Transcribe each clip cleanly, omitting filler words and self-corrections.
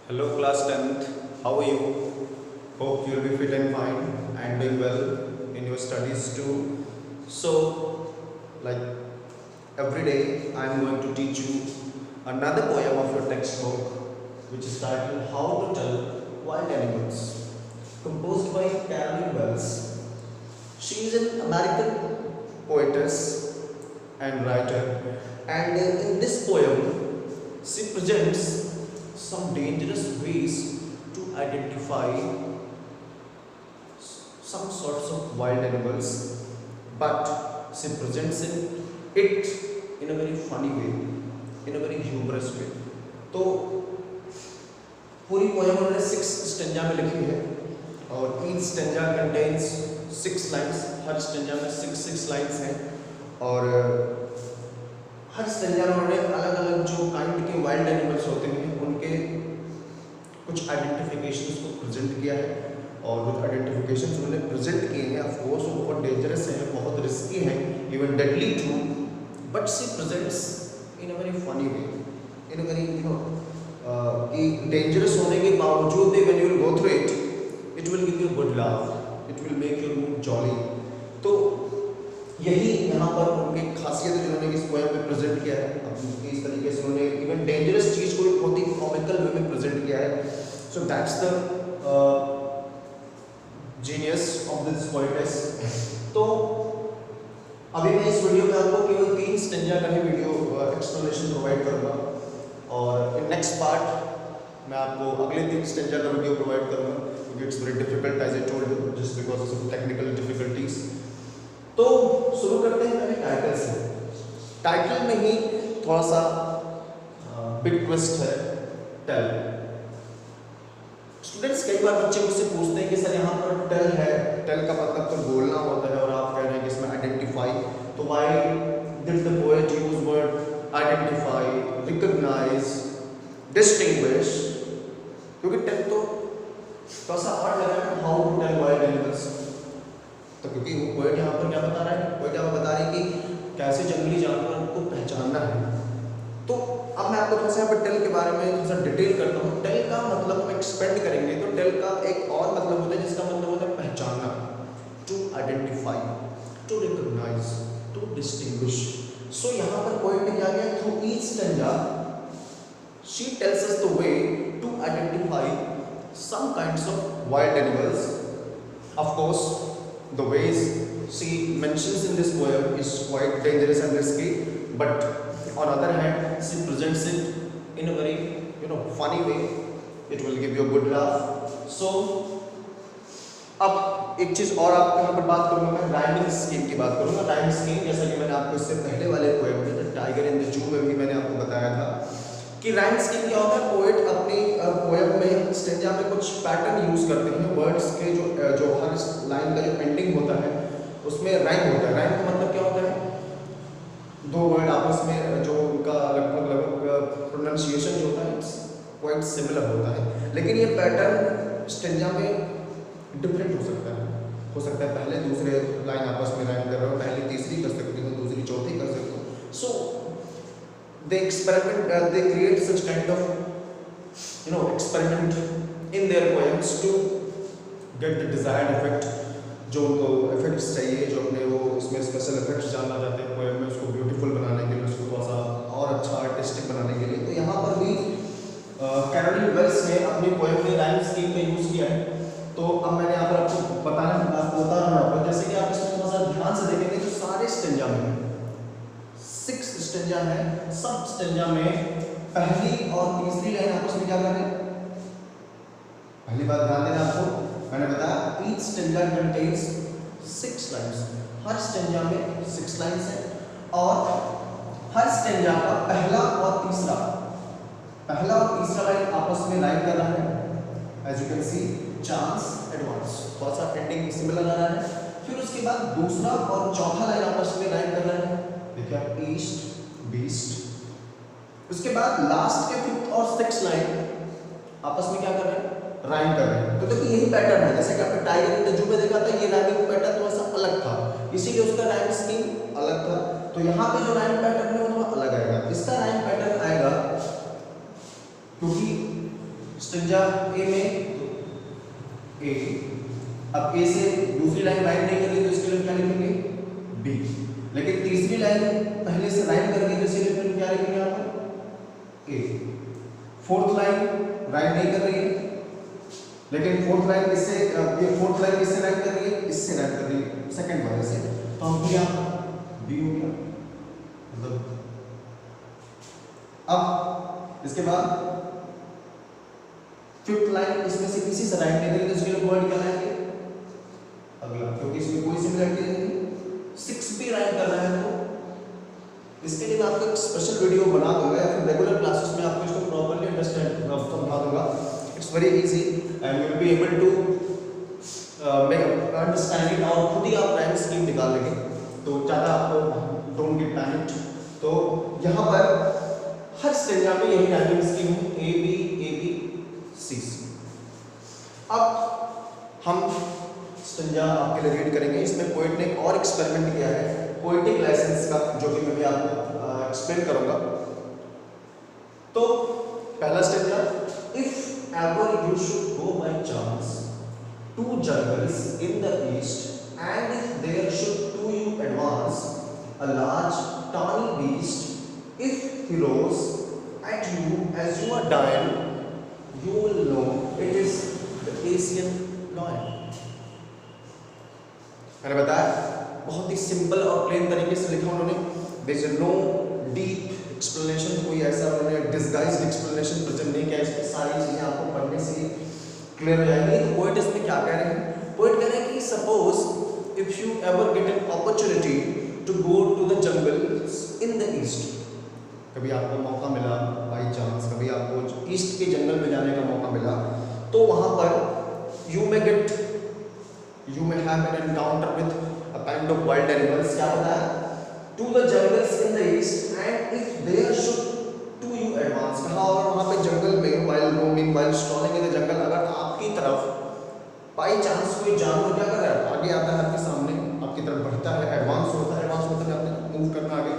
Hello class 10th, how are you? Hope you will be fit and fine and doing well in your studies too. So, like every day I am going to teach you another poem of your textbook which is titled How to Tell Wild Animals, composed by Carolyn Wells. She is an American poetess and writer, and in this poem she presents some dangerous ways to identify some sorts of wild animals, but she presents it in a very funny way, in a very humorous way. तो पूरी poem उन्होंने 6 stanza में लिखी है और each stanza contains 6 lines, हर stanza में 6 lines हैं और हर स्टेंजा में उन्होंने अलग अलग जो काइंड के वाइल्ड एनिमल्स होते हैं उनके कुछ आइडेंटिफिकेशंस को प्रेजेंट किया है और वो आइडेंटिफिकेशंस उन्होंने प्रेजेंट किए हैं ऑफ कोर्स वो बहुत डेंजरस हैं, बहुत रिस्की हैं, even deadly too, but she presents in a very funny way, in a very कि डेंजरस होने के बावजूद भी when you will go through it will give you good laugh, it will make your mood jolly. तो यही यहाँ पर उनकी खासियत है जिन्होंने इस पोएम में प्रेजेंट किया है। अब इस तरीके से उन्होंने इवन डेंजरस चीज़ को एक बहुत ही कॉमिकल वे में प्रेजेंट किया है। So that's the genius of this poetess. तो अभी मैं इस वीडियो में आपको केवल 3 स्टेंजा का ही वीडियो एक्सप्लेनेशन प्रोवाइड करूँगा और इन नेक्स्ट पार्ट मैं आपको अगले 3 स्टेंजा का वीडियो प्रोवाइड करूँगा क्योंकि it's very difficult as I told you just because of technical difficulties. तो शुरू करते हैं पहले टाइटल से। टाइटल में ही थोड़ा सा बिग ट्विस्ट है, टेल। स्टूडेंट्स कई बार बच्चे मुझसे पूछते हैं कि सर यहाँ पर टेल है, टेल का मतलब तो बोलना होता है और आप कह रहे हैं कि इसमें आइडेंटिफाई, तो why did the poet use word identify, recognise, distinguish? क्योंकि टेल तो थोड़ा सा और लगा है, how to tell wild animals. तो क्योंकि वो पोएट यहाँ पर क्या बता रहा है, पोएट यहाँ पर बता रहे हैं कि कैसे जंगली जानवर को पहचानना है। तो अब मैं आपको थोड़ा सा यहाँ पर टेल के बारे में थोड़ा सा डिटेल करता हूँ। टेल का मतलब हम एक्सपेंड करेंगे तो टेल का एक और मतलब होता है जिसका मतलब होता है पहचानना, to identify, to recognise, to distinguish. So यहाँ पर पोएट ने क्या किया, through each stanza she tells us the way to identify some kinds of wild animals. Of course, the ways she mentions in this poem is quite dangerous and risky, but on other hand, she presents it in a very funny way. It will give you a good laugh. So, अब एक चीज़ और आपको यहाँ पर बात करूँगा, मैं rhyming scheme की बात करूँगा। राइम स्कीम जैसा कि मैंने आपको इससे पहले वाले पोएम में the tiger in the zoo में भी मैंने आपको बताया था कि राइम स्कीम क्या होता है। पोएट अपनी पोएम में स्टेंजा में कुछ पैटर्न यूज करते हैं, वर्ड्स के जो हर लाइन का जो एंडिंग होता है उसमें राइम होता है। राइम का मतलब क्या होता है, दो वर्ड आपस में जो उनका लगभग प्रोनाउंसिएशन जो होता है क्वाइट सिमिलर होता है, लेकिन ये पैटर्न स्टेंजा में डिफरेंट हो सकता है पहले दूसरे लाइन आपस में राइम कर रहे हो, पहली तीसरी कर सकते हो, दूसरी चौथी कर सकते हो। सो they experiment, they create such kind of experiment in their poems to get the desired effect, जो उनको effects चाहिए, जो अपने वो इसमें special effects जानना चाहते हैं poem में, उसको beautiful बनाने के लिए, उसको थोड़ा सा और अच्छा artistic बनाने के लिए। तो यहाँ पर भी कैरोलिन वेल्स ने अपनी poem में rhyme scheme का यूज़ किया है। तो अब मैंने यहाँ पर आपको बता रहा हूँ, जैसे कि आप इसमें थोड़ा सा ध्यान से देखेंगे तो सारे स्टेंजा में 6 स्टेंजा है, सब स्टेंजा में पहली और तीसरी लाइन आपस में क्या कर रहे हैं। पहली बात ध्यान देना आपको, मैंने बताया ईच स्टेंजा कंटेन्स 6 लाइन्स, हर स्टेंजा में 6 लाइन्स है और हर स्टेंजा का पहला और तीसरा लाइन आपस में राइम कर रहा है। As you can see chance advance, थोड़ा सा एंडिंग सिमिलर आ रहा है। फिर उसके बाद दूसरा और चौथा लाइन आपस में राइम कर रहा है, देखिए ईस्ट बीस्ट। उसके बाद लास्ट के 5th और 6th लाइन आपस में क्या कर रहे हैं, राइम कर रहे हैं। तो देखिए यही पैटर्न है, जैसे कि आपने टाइगर इन द जू में देखा था, ये राइमिंग पैटर्न थोड़ा सा अलग था, इसीलिए उसका राइम स्कीम अलग था। तो यहाँ पे जो राइम पैटर्न है वो थोड़ा अलग आएगा। इसका राइम पैटर्न आएगा क्योंकि स्टेंजा ए में ए, अब ए से दूसरी लाइन राइट नहीं करेंगे तो इसके लिए क्या लिखेंगे बी, लेकिन तीसरी लाइन पहले से राइट करेंगे तो इसके लिए क्या लिखेंगे यहाँ पर ए। फोर्थ लाइन राइट नहीं कर रही है, लेकिन फोर्थ लाइन इससे ये फोर्थ लाइन इससे राइट कर रही है, इससे राइट कर रही है सेकंड वाले से, तो हम क्या बी हो गया मतलब। अब इसके बाद फिफ्थ लाइन इसमें से किसी से राइट नहीं करेगी तो इसके लिए वर्ड क्या लाएंगे अगला, क्योंकि इसमें कोई सिमिलरिटी नहीं। 6 भी राइट कर रहा है तो इसके लिए मैं आपको एक स्पेशल वीडियो बना दूंगा या फिर रेगुलर क्लासेस में आपको इसको प्रॉपर्ली अंडरस्टैंड समझा दूंगा। It's very easy and you will be able to understand it और खुद ही आप राइम स्कीम निकाल लेंगे, तो ज़्यादा आपको डोंट गेट पैनिक्ड। तो यहाँ पर हर स्टेंजा में यही राइमिंग स्कीम है ए बी सी सी। अब हम स्टेंजा आपके लिए रीड करेंगे। इसमें पोएट ने और एक्सपेरिमेंट किया है पोएटिक लाइसेंस का, जो कि मैं भी आपको एक्सप्लेन करूंगा। तो पहला stanza, if ever you should go by chance to jungles in the east and if there should to you advance a large tawny beast, if he rose at you as you are dying, you will know it is the Asian lion। मैंने बताया बहुत ही simple और plane तरीके से लिखा उन्होंने, there is no deep explanation, कोई ऐसा उन्होंने डिस्गाइज्ड एक्सप्लेनेशन प्रेजेंट नहीं किया। इसमें सारी चीजें आपको पढ़ने से क्लियर हो जाएंगी। तो पोएट इसमें क्या कह रहे हैं, पोएट कह रहे हैं कि suppose if you ever get an opportunity to go to the jungles in the east, कभी आपको मौका मिला बाई चांस, कभी आपको ईस्ट के जंगल में जाने का मौका मिला, तो वहां पर you may have an encounter with a kind of wild animals. क्या बताया, to the jungles in the east and if there should to you advance, कहा और वहां पे जंगल में while roaming while strolling in the jungle, अगर आपकी तरफ बाई चांस कोई जानवर क्या कर रहा है, आगे आता है आपके सामने, आपकी तरफ बढ़ता है, एडवांस होता है, एडवांस मतलब आपने मूव करना आगे।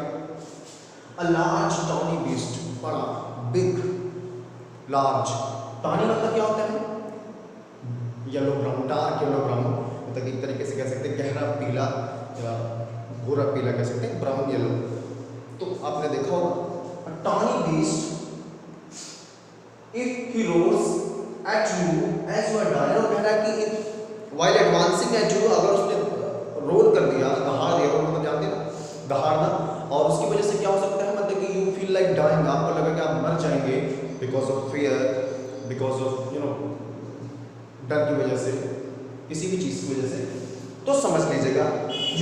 अ लार्ज टॉनी बीस्ट, बड़ा बिग लार्ज, टॉनी मतलब क्या होता है yellow brown, dark yellow brown, मतलब एक तरीके से कह सकते हैं गहरा पीला या भूरा पीला कह सकते हैं, ब्राउन येलो। तो आपने देखा होगा tawny beast if he roars at you as you are dying, और कह रहा है कि if while advancing at you, अगर उसने रोल कर दिया, दहाड़ दिया, रोल मतलब जानते ना दहाड़ना, और उसकी वजह से क्या हो सकता है, मतलब कि यू फील लाइक डाइंग, आपको लगा कि आप मर जाएंगे because of fear, because of you know डर की वजह से, किसी भी चीज़ की वजह से, तो समझ लीजिएगा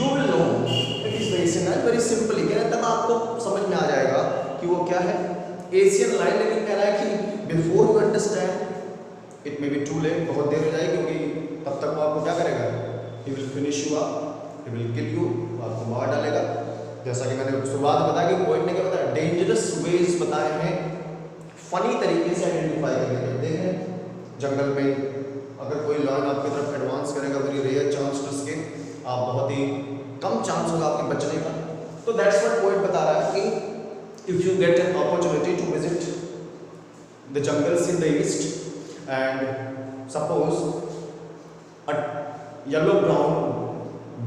you will know it is very simply कह रहे हैं, तब आपको समझ में आ जाएगा कि वो क्या है एशियन लाइन। लेकिन कह रहा है कि before you understand it may be too late, बहुत देर हो जाएगी, क्योंकि तब तक वो आपको क्या करेगा, he will finish you up, he will kill you, आपको मार डालेगा। जैसा कि मैंने शुरुआत में बताया कि पोएट ने क्या बताया, डेंजरस वेज बताए हैं फनी तरीके से आइडेंटिफाई करने के। देखें जंगल में अगर कोई लॉयन आपकी तरफ एडवांस करेगा, very rare chance to escape, आप बहुत ही कम चांस होगा आपके बचने का। तो दैट्स व्हाट पोएट बता रहा है कि if you get an opportunity to visit the jungles in the east and suppose a yellow brown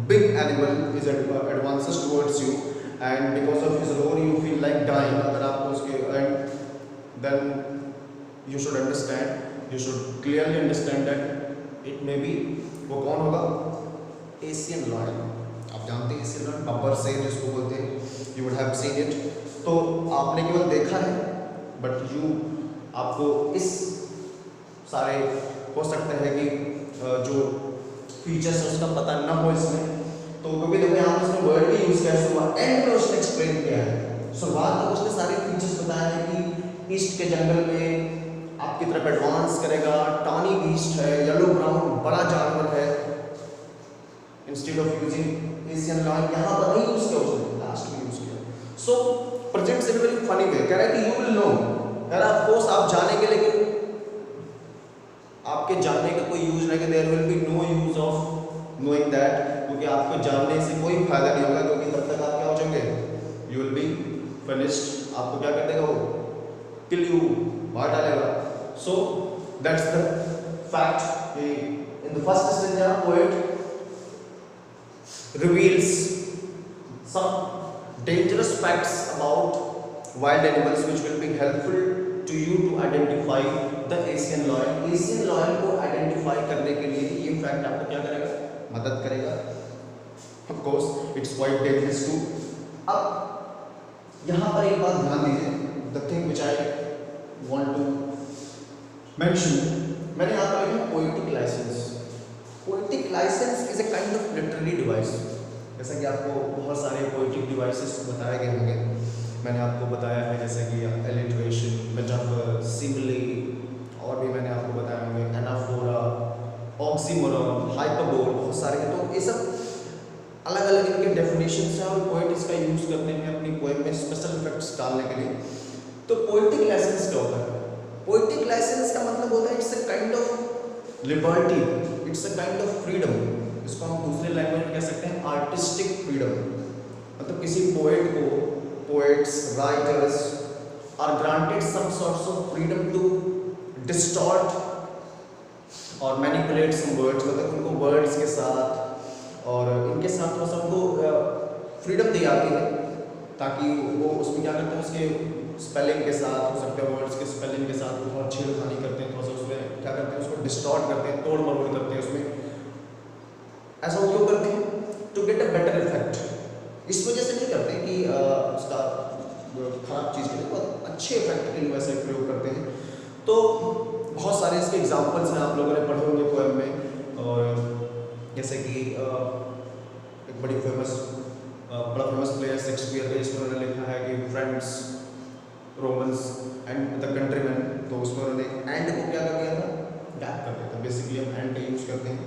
big animal is advances towards you and because of his roar you feel like dying, अगर आपको उसके and then you should understand, you should clearly understand that it may be, वो कौन होगा, Asian lion. आप जानते हैं Asian lion, Babbar शेर जिसको बोलते हैं, you would have seen it, तो आपने केवल देखा है बट यू आपको इस सारे हो सकता है कि जो फीचर्स है उसका पता ना हो इसमें। तो क्योंकि देखो यहाँ उसने वर्ड भी यूज किया है, शुरुआत एंड में उसने एक्सप्लेन किया है, शुरुआत में उसने सारे फीचर्स बताए हैं कि ईस्ट के जंगल में आपकी तरफ एडवांस करेगा, टॉनी बीस्ट है, येलो ब्राउन बड़ा जानवर है, instead of using Asian lion यहाँ पर नहीं यूज किया उसने, लास्ट में यूज किया। So presents in very funny way, कह रहा है कि यू विल नो, कह रहा है ऑफ कोर्स आप जानेंगे, लेकिन आपके जानने का कोई यूज नहीं, कि there will be no use of knowing that, क्योंकि आपको जानने से कोई फायदा नहीं होगा, क्योंकि तब तक आप क्या हो जाएंगे, यू विल बी फिनिश्ड, आपको क्या कर देगा वो, किल यू, मार डालेगा। So that's the fact in the first stanza poet reveals some dangerous facts about wild animals which will be helpful to you to identify the Asian lion. Asian lion को identify करने के लिए ये fact आपको क्या करेगा, मदद करेगा. Of course it's quite dangerous too. अब यहाँ पर एक बात ध्यान दीजिए, the thing which I want to mention, मैंने यहाँ पर लिखा poetic license. Poetic license is a kind of literary device. जैसा कि आपको बहुत सारे पोइटिक डिवाइसेस बताए गए होंगे, मैंने आपको बताया है जैसे कि एलिट्रेशन, मेटाफर, सिमिली, और भी मैंने आपको बताया होंगे एनाफोरा, ऑक्सीमोरॉन, हाइपरबोल, बहुत सारे हैं. तो ये सब अलग अलग इनके डेफिनेशंस हैं और पोइट इसका यूज़ करते हैं अपनी पोएम में स्पेशल इफेक्ट्स डालने के लिए. तो पोइटिक लाइसेंस क्या होता है? पोइटिक लाइसेंस का मतलब होता है it's a kind of liberty, it's a kind of freedom. इसको हम दूसरे लैंग्वेज में कह सकते हैं आर्टिस्टिक फ्रीडम. मतलब किसी पोएट को, poets, writers are granted some sorts of freedom to distort और मैनिपुलेट सम वर्ड्स. मतलब उनको वर्ड्स के साथ और इनके साथ थोड़ा सा उनको फ्रीडम दी जाती है ताकि वो उसमें क्या करते हैं, उसके स्पेलिंग के साथ हो सकते हैं, वर्ड्स के स्पेलिंग के साथ थोड़ा छेड़खानी करते हैं, थोड़ा सा उसमें क्या करते हैं, उसको डिस्टॉर्ट करते हैं, तोड़ मरोड़ करते हैं उसमें. ऐसा वो क्यों करते हैं? To get a better effect. इस वजह से नहीं करते कि उसका खराब चीज़ के लिए, बहुत अच्छे इफेक्ट के लिए वैसे प्रयोग करते हैं. तो बहुत सारे इसके एग्जाम्पल्स हैं, आप लोगों ने पढ़े होंगे पोएम में. और जैसे कि एक बड़ा फेमस प्ले है शेक्सपियर का, जिसमें उन्होंने लिखा है कि friends, Romans and the countryman. तो उसमें उन्होंने एंड को क्या कर दिया था, गैप कर दिया था. बेसिकली हम एंड का यूज़ करते हैं,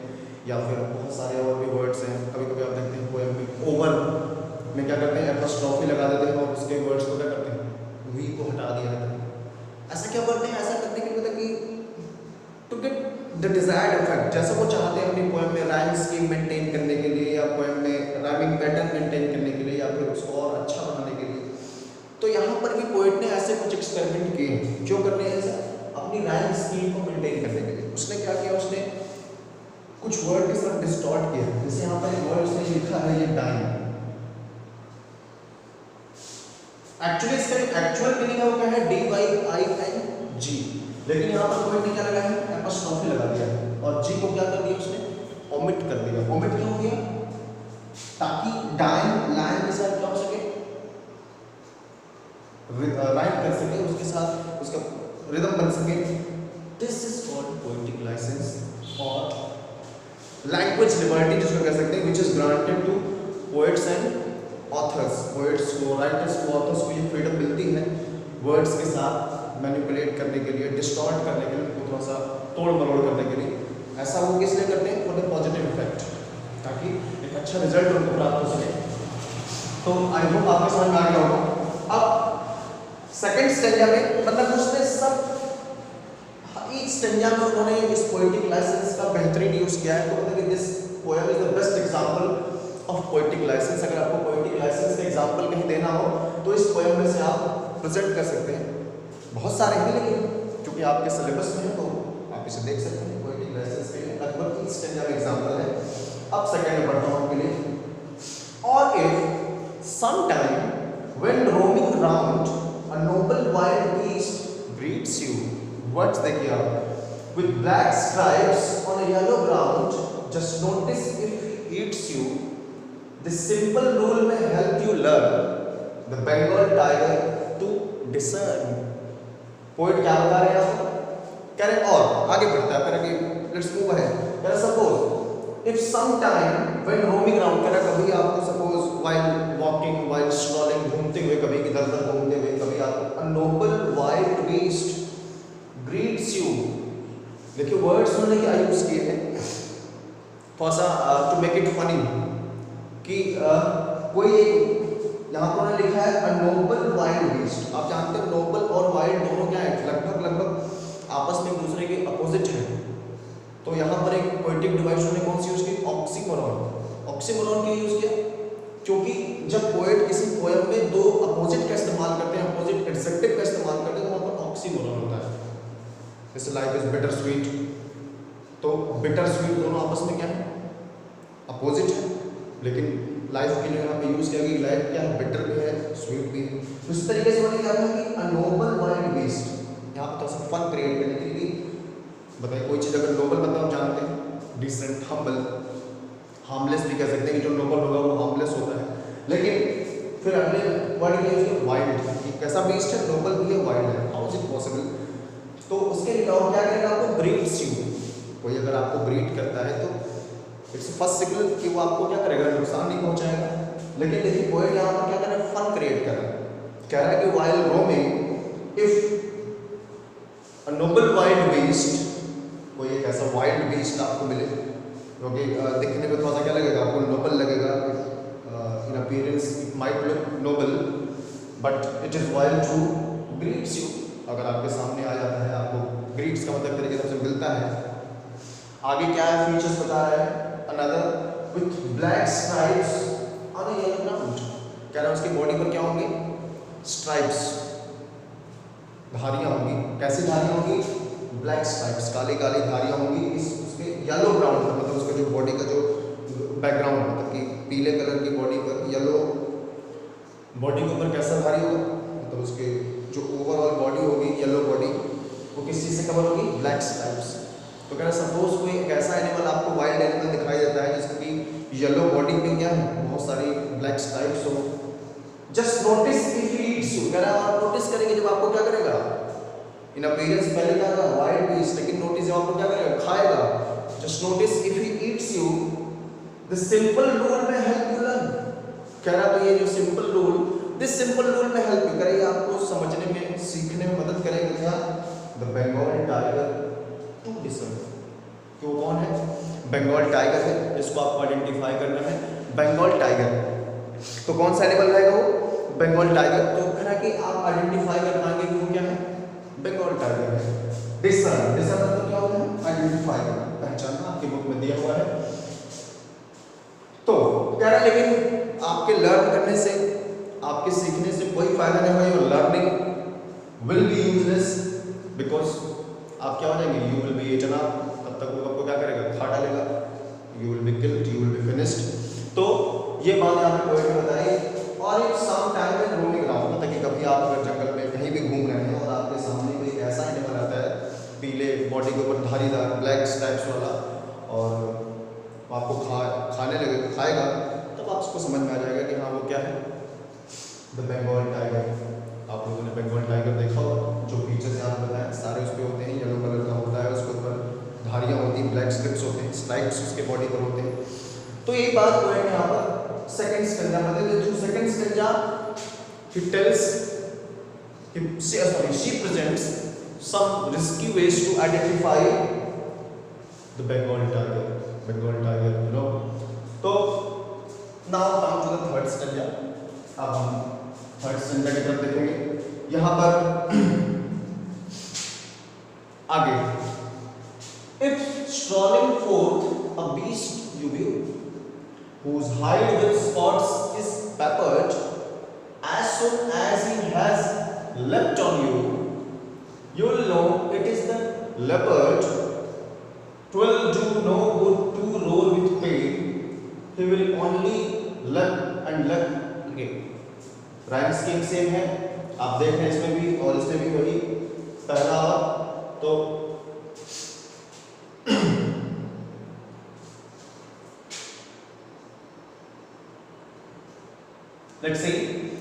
या फिर बहुत सारे और भी वर्ड्स हैं. कभी कभी आप देखते हैं पोएम में ओवर में क्या करते हैं, एपोस्ट्रोफी लगा देते हैं और उसके वर्ड्स को क्या करते हैं, वी को हटा दिया जाता है. ऐसा क्यों करते हैं? ऐसा करने के लिए होता है कि to get the desired effect, जैसा वो चाहते हैं अपनी पोएम में राइम स्कीम मेंटेन करने के लिए, या पोएम में राइमिंग पैटर्न मेंटेन करने के लिए, या फिर उसको और अच्छा बनाने के लिए. तो यहाँ पर भी पोएट ने ऐसे कुछ एक्सपेरिमेंट किए. क्यों करने हैं ऐसा? अपनी राइम स्कीम को मेंटेन करने के लिए. उसने क्या किया, उसने कुछ वर्ड के साथ डिस्टॉर्ट किया. जैसे यहाँ पर एक वर्ड उसने लिखा है ये डाइन. एक्चुअली इसका एक्चुअल मीनिंग है वो क्या है, DYING, लेकिन यहाँ पर पोएट ने क्या लगाया है, एपोस्ट्रोफी लगा दिया और जी को क्या कर दिया, उसने ओमिट कर दिया. ओमिट क्यों किया? ताकि डाइन लाइन के साथ क्या हो सके, राइम कर सके, उसके साथ उसका रिदम बन सके. This is called poetic license और लैंग्वेज लिबर्टी जिसको कह सकते हैं, which is granted to poets and authors. Poets को, राइटर्स को, ऑथर्स को ये फ्रीडम मिलती है वर्ड्स के साथ मैनिपुलेट करने के लिए, डिस्टॉर्ट करने के लिए, उनको थोड़ा सा तोड़ मरोड़ करने के लिए. ऐसा वो किस लिए करते हैं? फॉर द पॉजिटिव इफेक्ट, ताकि एक अच्छा रिजल्ट उनको प्राप्त हो सके. तो आई होप आपको समझ में आ गया होगा. अब सेकंड स्टेंजा में मतलब उसने सब ईच स्टेंजा में उन्होंने इस पोएटिक लाइसेंस का बेहतरीन यूज़ किया है. तो मतलब कि this poem is the best example of poetic license. अगर आपको पोएटिक लाइसेंस का एग्जांपल कहीं देना हो तो इस पोएम में से आप प्रेजेंट कर सकते हैं. बहुत सारे हैं, लेकिन क्योंकि आपके सिलेबस में है तो आप इसे देख सकते हैं. पोएटिक लाइसेंस के लगभग ईच स्टेंजा में एग्जांपल है. अब सेकंड में बढ़ता हूँ आपके लिए. और if some time when roaming round a noble wild beast greets you. What's the gear? With black stripes on a yellow ground, just notice if he eats you. This simple rule may help you learn the Bengal tiger to discern. Poet क्या बता रहे हैं आपको? कह रहे और आगे बढ़ता है, कह रहे let's move ahead. कह रहे suppose if sometime when roaming around, कह रहा कभी आपको suppose while walking, while strolling, घूमते हुए, कभी इधर उधर घूमते हुए, कभी आपको a noble wild beast greets you. देखिए वर्ड्स उन्होंने क्या यूज किए हैं, थोड़ा सा टू मेक इट फनी, कि कोई यहाँ पर उन्होंने लिखा है a noble wild beast. आप जानते हैं नोबल और वाइल्ड दोनों क्या है, लगभग आपस में एक दूसरे के अपोजिट हैं. तो यहाँ पर एक पोएटिक डिवाइस उन्होंने कौन सी यूज की, ऑक्सीमोरॉन. ऑक्सीमोरॉन क्यों यूज किया? क्योंकि जब पोएट किसी पोएम में दो अपोजिट का इस्तेमाल करते हैं, अपोजिट एडजेक्टिव का इस्तेमाल करते हैं, तो वहाँ पर ऑक्सीमोरॉन होता है. जैसे लाइफ इज बिटर स्वीट, तो बिटर स्वीट दोनों आपस में क्या है, अपोजिट है, लेकिन लाइफ के लिए यहाँ पे यूज किया कि लाइफ क्या है, बिटर भी है स्वीट भी है। तो इस तरीके से मैंने क्या कहा कि अ नोबल वाइल्ड बीस्ट, यहाँ पे थोड़ा सा फन क्रिएट करने के लिए बताइए, कोई चीज़ अगर नोबल मतलब आप जानते हैं, डिसेंट, हम्बल, हार्मलेस भी कह सकते हैं कि जो नोबल होगा वो हार्मलेस होता है, लेकिन फिर अगले वर्ड क्या है वाइल्ड, कैसा बीस्ट है, नोबल भी है वाइल्ड है, हाउ इज इट पॉसिबल। तो उसके लिए क्या करेगा, आपको ब्रीड्स यू, कोई अगर आपको ब्रीड करता है तो इट्स फर्स्ट सिग्नल कि वो आपको क्या करेगा, नुकसान नहीं पहुंचाएगा। लेकिन देखिए पोएट यहाँ पर क्या कर रहा है, फन क्रिएट कर रहा है, कह रहा है कि while roaming if a Nobel wild beast, कोई एक ऐसा वाइल्ड बीस्ट आपको मिले क्योंकि दिखने में थोड़ा सा क्या लगेगा, आपको नोबल लगेगा, in appearance it might look noble but it is wild to greets you, अगर आपके सामने आ जाता है, आपको ग्रीट्स का मतलब तरीके से मिलता है। आगे क्या है, फीचर्स बता रहा है, another with black stripes on a yellow ground, कह रहा है उसकी बॉडी पर क्या होंगे, स्ट्राइप्स, धारियां होंगी, कैसी धारियां होंगी, ब्लैक स्ट्राइप्स, काली काली धारियां होंगी इस उसके येलो ग्राउंड पर, मतलब उसका जो बॉडी का जो बैकग्राउंड, मतलब कि पीले कलर की बॉडी पर, येलो बॉडी के ऊपर कैसा धारी होगा, मतलब उसके जो ओवरऑल बॉडी होगी, येलो बॉडी, वो किस चीज़ से कवर होगी, ब्लैक स्ट्राइप्स। तो कह रहा सपोज कोई एक ऐसा एनिमल आपको वाइल्ड एनिमल दिखाई देता है जिसकी येलो बॉडी पे क्या है, बहुत सारी ब्लैक स्ट्राइप्स हो, just notice if he eats you, कह रहा है आप नोटिस करेंगे जब आपको क्या करेगा, इन अपीयरेंस पहले क्या था वाइल्ड बीस्ट, लेकिन नोटिस जब आपको क्या करेगा, खाएगा, just notice if he eats you the simple rule में हेल्प यू लर्न, कह रहा तो ये जो simple rule, this simple rule में हेल्प यू करेगा, आपको समझने में, सीखने में मदद करेगा, क्या, the Bengal tiger to discern, कि वो कौन है, बंगाल टाइगर है, इसको आपको आइडेंटिफाई करना है, बंगाल टाइगर, तो कौन सा एनिमल रहेगा वो, बंगाल टाइगर, तो कहना कि आप आइडेंटिफाई कर पाएंगे कि वो क्या है, बंगाल टाइगर है। डिसर्न, डिसर्न मतलब क्या होता है, आइडेंटिफाई करना, पहचानना, आपकी बुक में दिया हुआ है। तो कह रहा है लेकिन आपके लर्न करने से, आपके सीखने से कोई फायदा नहीं होगा, your learning will be useless, because आप क्या हो जाएंगे, you will be eaten up, तब तक वो आपको क्या करेगा, खा डालेगा, you will be killed, you will be finished. तो ये बात यहाँ पे पोएट ने बताई। और it some time in roaming around, मतलब कि कभी आप अगर जंगल में कहीं भी घूम रहे हैं और आपके सामने कोई ऐसा एनिमल आता है, पीले बॉडी के ऊपर धारीदार ब्लैक स्ट्राइप्स वाला, और आपको खाने लगे, खाएगा, तब आप उसको समझ में आ जाएगा कि हाँ वो क्या है, द बंगाल टाइगर। आप लोगों ने बंगाल टाइगर देखा होगा, जो फीचर्स यहाँ बताए सारे उस पर होते हैं, येलो कलर का होता है, उसके ऊपर धारियाँ होती हैं, ब्लैक स्ट्रिप्स होते हैं, स्ट्राइप्स उसके बॉडी पर होते हैं। तो यही बात हुआ है यहाँ पर सेकंड स्टेंजा मतलब through second stanza he tells she presents some risky ways to identify the Bengal tiger, you know. तो now come to the third stanza। अब हम थर्ड स्टेंजा की तरफ देखेंगे। यहाँ पर आगे, if strolling forth a beast you view, whose hide with spots is peppered, as soon as he has leapt on you, you will know it is the leopard. 'Twill do no good to roll with pain, he will only leap and leap again। Rhyme scheme same है, आप देख रहे हैं इसमें भी और इसमें भी वही पहला। तो लेट्स सी,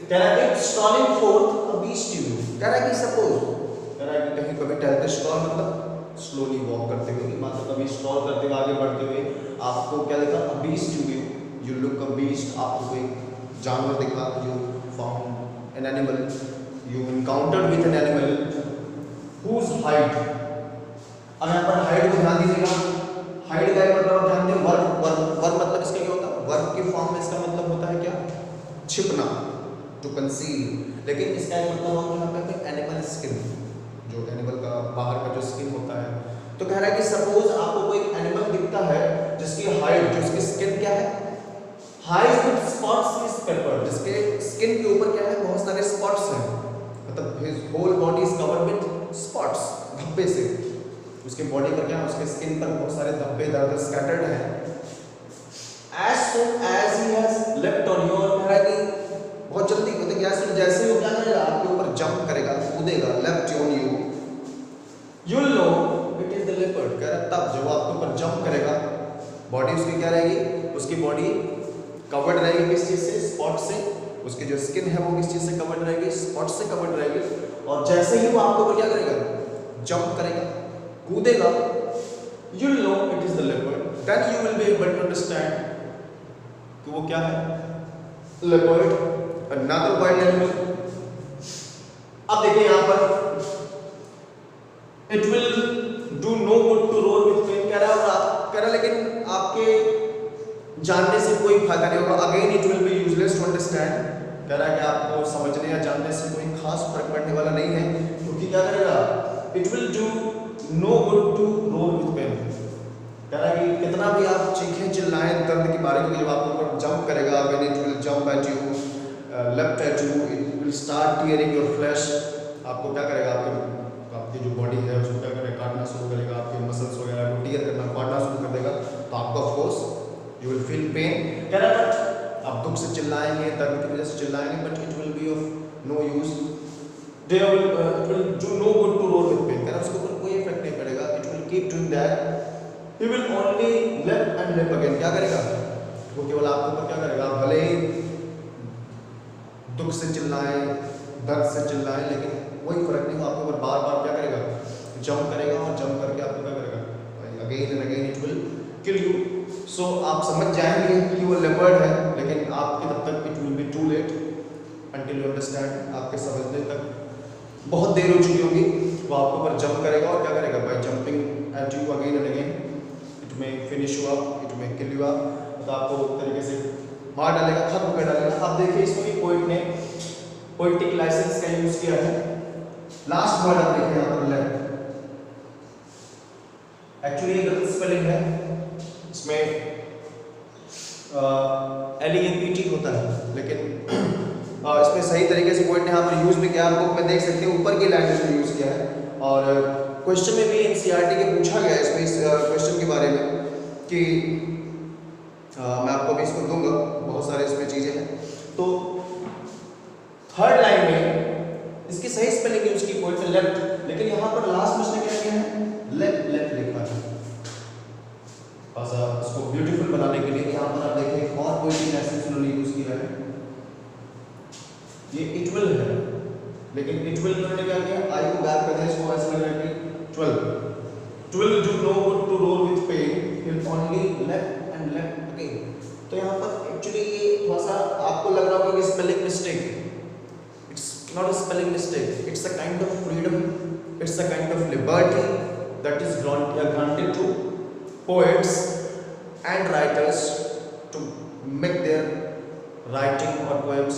कह रहा है कि strolling fourth a beast you, कह रहा है कि सपोज, कह रहा है कि कहीं कभी टहलते, स्ट्रॉल मतलब स्लोली वॉक करते हुए, मतलब कभी स्ट्रॉल करते हुए आगे बढ़ते हुए आपको क्या दिखा, a beast you, you look a beast, आपको कोई जानवर दिखा, you found an animal, you encountered with an animal whose hide. अब यहाँ पर हाइट को ध्यान दीजिएगा, हाइट का मतलब आप जानते हैं वर्म, वर्म मतलब इसका क्या होता है, वर्म की फॉर्म में इसका मतलब होता है क्या, छिपना, टू कंसील। लेकिन इसका एक मतलब होता है यहाँ पे एनिमल स्किन, जो एनिमल का बाहर का जो स्किन होता है। तो कह रहा है कि सपोज आपको कोई एनिमल दिखता है जिसकी हाइट, जो उसकी स्किन क्या है, hide with spots is peppered, जिसके स्किन के ऊपर क्या है, बहुत सारे स्पॉट्स हैं, मतलब his whole body is covered with spots, धब्बे से। उसके बॉडी पर क्या, उसके स्किन पर बहुत सारे धब्बे दर्द स्कैटर्ड हैं। As soon as he has left on you, और कह रहा है कि बहुत जल्दी मतलब क्या, जैसे ही वो क्या करेगा आपके ऊपर जंप करेगा, कूदेगा, left on you, you will know it is the leopard. कह रहा है तब जब वो आपके ऊपर जंप करेगा, बॉडी उसकी क्या रहेगी, उसकी बॉडी कवर्ड रहेगी किस चीज से, स्पॉट से, उसकी जो स्किन है वो किस चीज से कवर्ड रहेगी, स्पॉट से कवर्ड रहेगी। और जैसे ही वो आपके ऊपर क्या करेगा, जंप करेगा, कूदेगा, you will know it is the leopard, then you will be able to understand कि वो क्या है, लेपर्ड, अनदर वाइल्ड एनिमल। अब देखिए यहां पर it will do no good to roar with pain, कह रहा है, और आप कह रहा है लेकिन आपके जानने से कोई फायदा नहीं होगा। Again it will be useless to understand, कह रहा है कि आपको समझने या जानने से कोई खास फर्क पड़ने वाला नहीं है, क्योंकि क्या करेगा, it will do no good to roar with pain. कह रहा है कि कितना भी आप चीखें चिल्लाएं दर्द के बारे में, जब आपके ऊपर जंप करेगा, when it will jump eight you, left eight you, it will start tearing your flash, आपको क्या करेगा, आपकी जो बॉडी है उसको क्या करेगा, काटना शुरू करेगा, आपके मसल्स वगैरह को टियर करना, काटना शुरू कर देगा, तो आपको of course you will feel pain. कह रहा है बट आप दुख से चिल्लाएंगे, दर्द की वजह से चिल्लाएंगे, but it will be of no use, they will it will do no good to roar with pain. कह रहा है उसके ऊपर कोई इफेक्ट नहीं पड़ेगा, it will keep doing that, he will only left and left again. क्या करेगा वो, केवल आपके ऊपर क्या करेगा, भले ही दुख से चिल्लाएं, दर्द से चिल्लाएं, लेकिन कोई फर्क नहीं, आपके ऊपर बार बार क्या करेगा, जंप करेगा, और जंप करके आपको क्या करेगा, again and again it will kill you. So आप समझ जाएंगे कि वो लेपर्ड है, लेकिन आपके तब तक it will be too late until you understand, आपके समझने तक बहुत देर हो चुकी होगी। वो आपके ऊपर जंप करेगा, और क्या करेगा, by jumping at you again and again, it may finish you up, it may kill you up, तो आपको तरीके से मार डालेगा, खत्म कर डालेगा। अब देखिए इसमें भी पोइट ने पोइटिक लाइसेंस का यूज किया है। लास्ट वर्ड आप देखिए यहाँ पर लेफ्ट, एक्चुअली ये गलत स्पेलिंग है, इसमें LEPT होता है, लेकिन इसमें सही तरीके से पोइट ने यहाँ पर यूज भी किया, आप बुक में देख सकते हैं, ऊपर की लैंग्वेज में यूज किया है, और क्वेश्चन में भी NCERT के पूछा गया है इसमें, इस क्वेश्चन के बारे में कि मैं आपको अभी इसको दूंगा, बहुत सारे इसमें चीजें हैं। तो थर्ड लाइन में इसकी सही स्पेलिंग यूज की पोइट ने लेफ्ट, लेकिन यहाँ पर लास्ट में उसने क्या किया है, लेफ्ट लेफ्ट लिखा है। इसको ब्यूटीफुल बनाने के लिए यहाँ पर आप देखें और पोइटिक लाइसेंस उन्होंने यूज किया है, ये इट विल है, लेकिन इट विल उन्होंने क्या किया, आई को गैप कर दिया, इसको ऐसे लग रहा है कि 12 do no good to roll with pain, will only left and left again. तो यहाँ पर एक्चुअली ये थोड़ा सा आपको लग रहा होगा कि spelling mistake, not a spelling mistake, it's a kind of freedom, it's a kind of liberty that is granted to poets and writers to make their writing or poems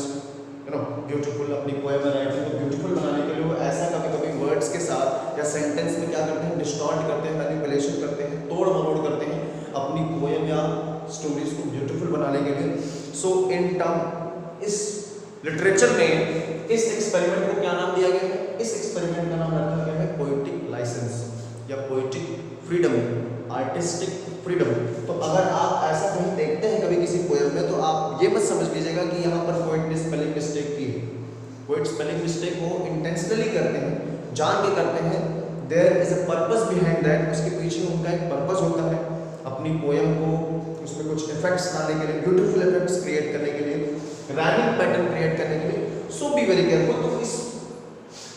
beautiful। अपनी poem और writing को beautiful बनाने के लिए वो ऐसा कभी-कभी words के साथ या sentence में क्या करते हैं, distort करते हैं, manipulation करते हैं, तोड़ मरोड़ करते हैं अपनी poem या stories को beautiful बनाने के लिए। So in term इस लिटरेचर में इस एक्सपेरिमेंट को क्या नाम दिया गया है, इस एक्सपेरिमेंट का नाम रखा गया है पोएटिक लाइसेंस या पोएटिक फ्रीडम, आर्टिस्टिक फ्रीडम। तो अगर आप ऐसा कहीं देखते हैं कभी किसी पोएम में, तो आप ये मत समझ लीजिएगा कि यहाँ पर पोएट ने स्पेलिंग मिस्टेक की है। पोएट स्पेलिंग मिस्टेक को इंटेंशनली करते हैं, जान के करते हैं, there is a purpose behind that, उसके पीछे उनका एक पर्पस होता है, अपनी पोएम को उसमें कुछ इफेक्ट्स लाने के लिए, ब्यूटीफुल इफेक्ट्स क्रिएट करने के लिए, राइमिंग पैटर्न क्रिएट करने के लिए। सो बी वेरी केयरफुल। तो इस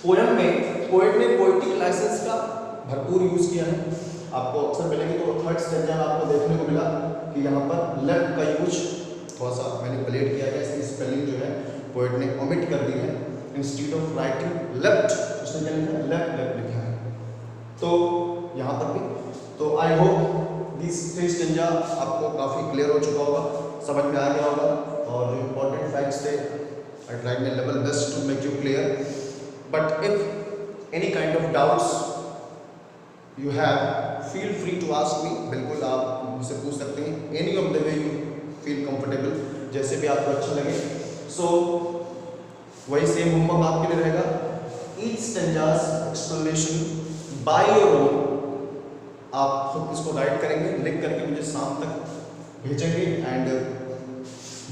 पोएम में पोएट ने पोएटिक लाइसेंस का भरपूर यूज किया है। आपको अक्सर मिलेंगे, तो थर्ड स्टैंजा में आपको देखने को मिला कि यहाँ पर लेफ्ट का यूज थोड़ा सा मैनिपुलेट किया गया, इसकी स्पेलिंग जो है पोएट ने ओमिट कर दी है, इंस्टीड ऑफ राइटिंग लेफ्ट उसने क्या लिखा है, लेफ्ट लेफ्ट लिखा है। तो यहाँ पर भी, तो I hope this three stanza आपको काफ़ी क्लियर हो चुका होगा, समझ में आ गया होगा, और जो इम्पोर्टेंट फैक्ट्स थे I tried my level best to make you clear, but if any kind of doubts you have, feel free to ask me। बिल्कुल आप मुझसे पूछ सकते हैं, any of the way you feel comfortable, जैसे भी आपको अच्छा लगे। So वही सेम होमवर्क आपके लिए रहेगा, each stanza's explanation by your own आप खुद इसको राइट करेंगे, लिख करके मुझे शाम तक भेजेंगे। एंड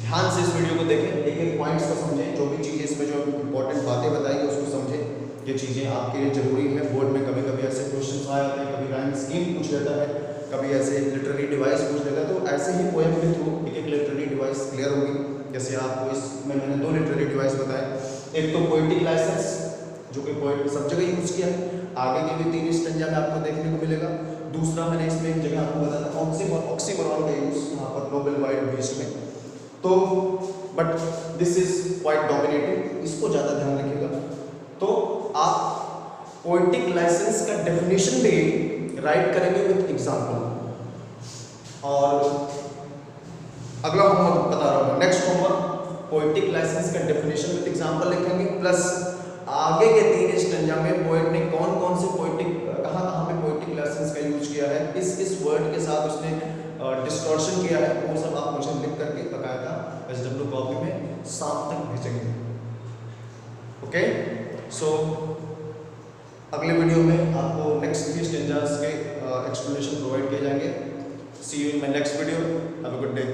ध्यान से इस वीडियो को देखें, एक एक पॉइंट्स को समझें, जो भी चीज़ें इसमें जो इंपॉर्टेंट बातें बताई उसको समझें। ये चीज़ें आपके लिए जरूरी है। बोर्ड में कभी कभी ऐसे क्वेश्चन आ जाते हैं, कभी राइम स्कीम पूछ लेता है, कभी ऐसे लिटरेरी डिवाइस पूछ लेता है। तो ऐसे ही पोएम के थ्रू एक एक लिटरेरी डिवाइस क्लियर होगी। जैसे आपको इसमें मैंने 2 लिटरेरी डिवाइस बताए, एक तो पोएटिक लाइसेंस जो कि पोएट सब जगह यूज किया है, आगे के भी 3 स्टेंजा में आपको देखने को मिलेगा। दूसरा मैंने इसमें एक जगह आपको बताया ऑक्सीमोरॉन का यूज यहाँ पर नोबेल वाइड बेस्ड में। तो but this is quite dominating, इसको ज़्यादा ध्यान रखिएगा। तो आप पोएटिक लाइसेंस का डेफिनेशन भी राइट करेंगे विद एग्जाम्पल। और अगला होमवर्क बता रहा हूँ, नेक्स्ट होमवर्क पोएटिक लाइसेंस का डेफिनेशन विद एग्जाम्पल लिखेंगे, प्लस आगे के 3 स्टेंजा में पोएट ने कौन कौन से पोएटिक कहाँ पे पोएटिक लाइसेंस का यूज किया है, इस वर्ड के साथ उसने डिस्टॉर्शन किया है, वो सब आप मुझे लिख करके बकायदा SW कॉपी में शाम तक भेजेंगे। ओके, सो अगले वीडियो में आपको नेक्स्ट 3 स्टेंजास के एक्सप्लेनेशन प्रोवाइड किए जाएंगे। See you in my next video, have a good day.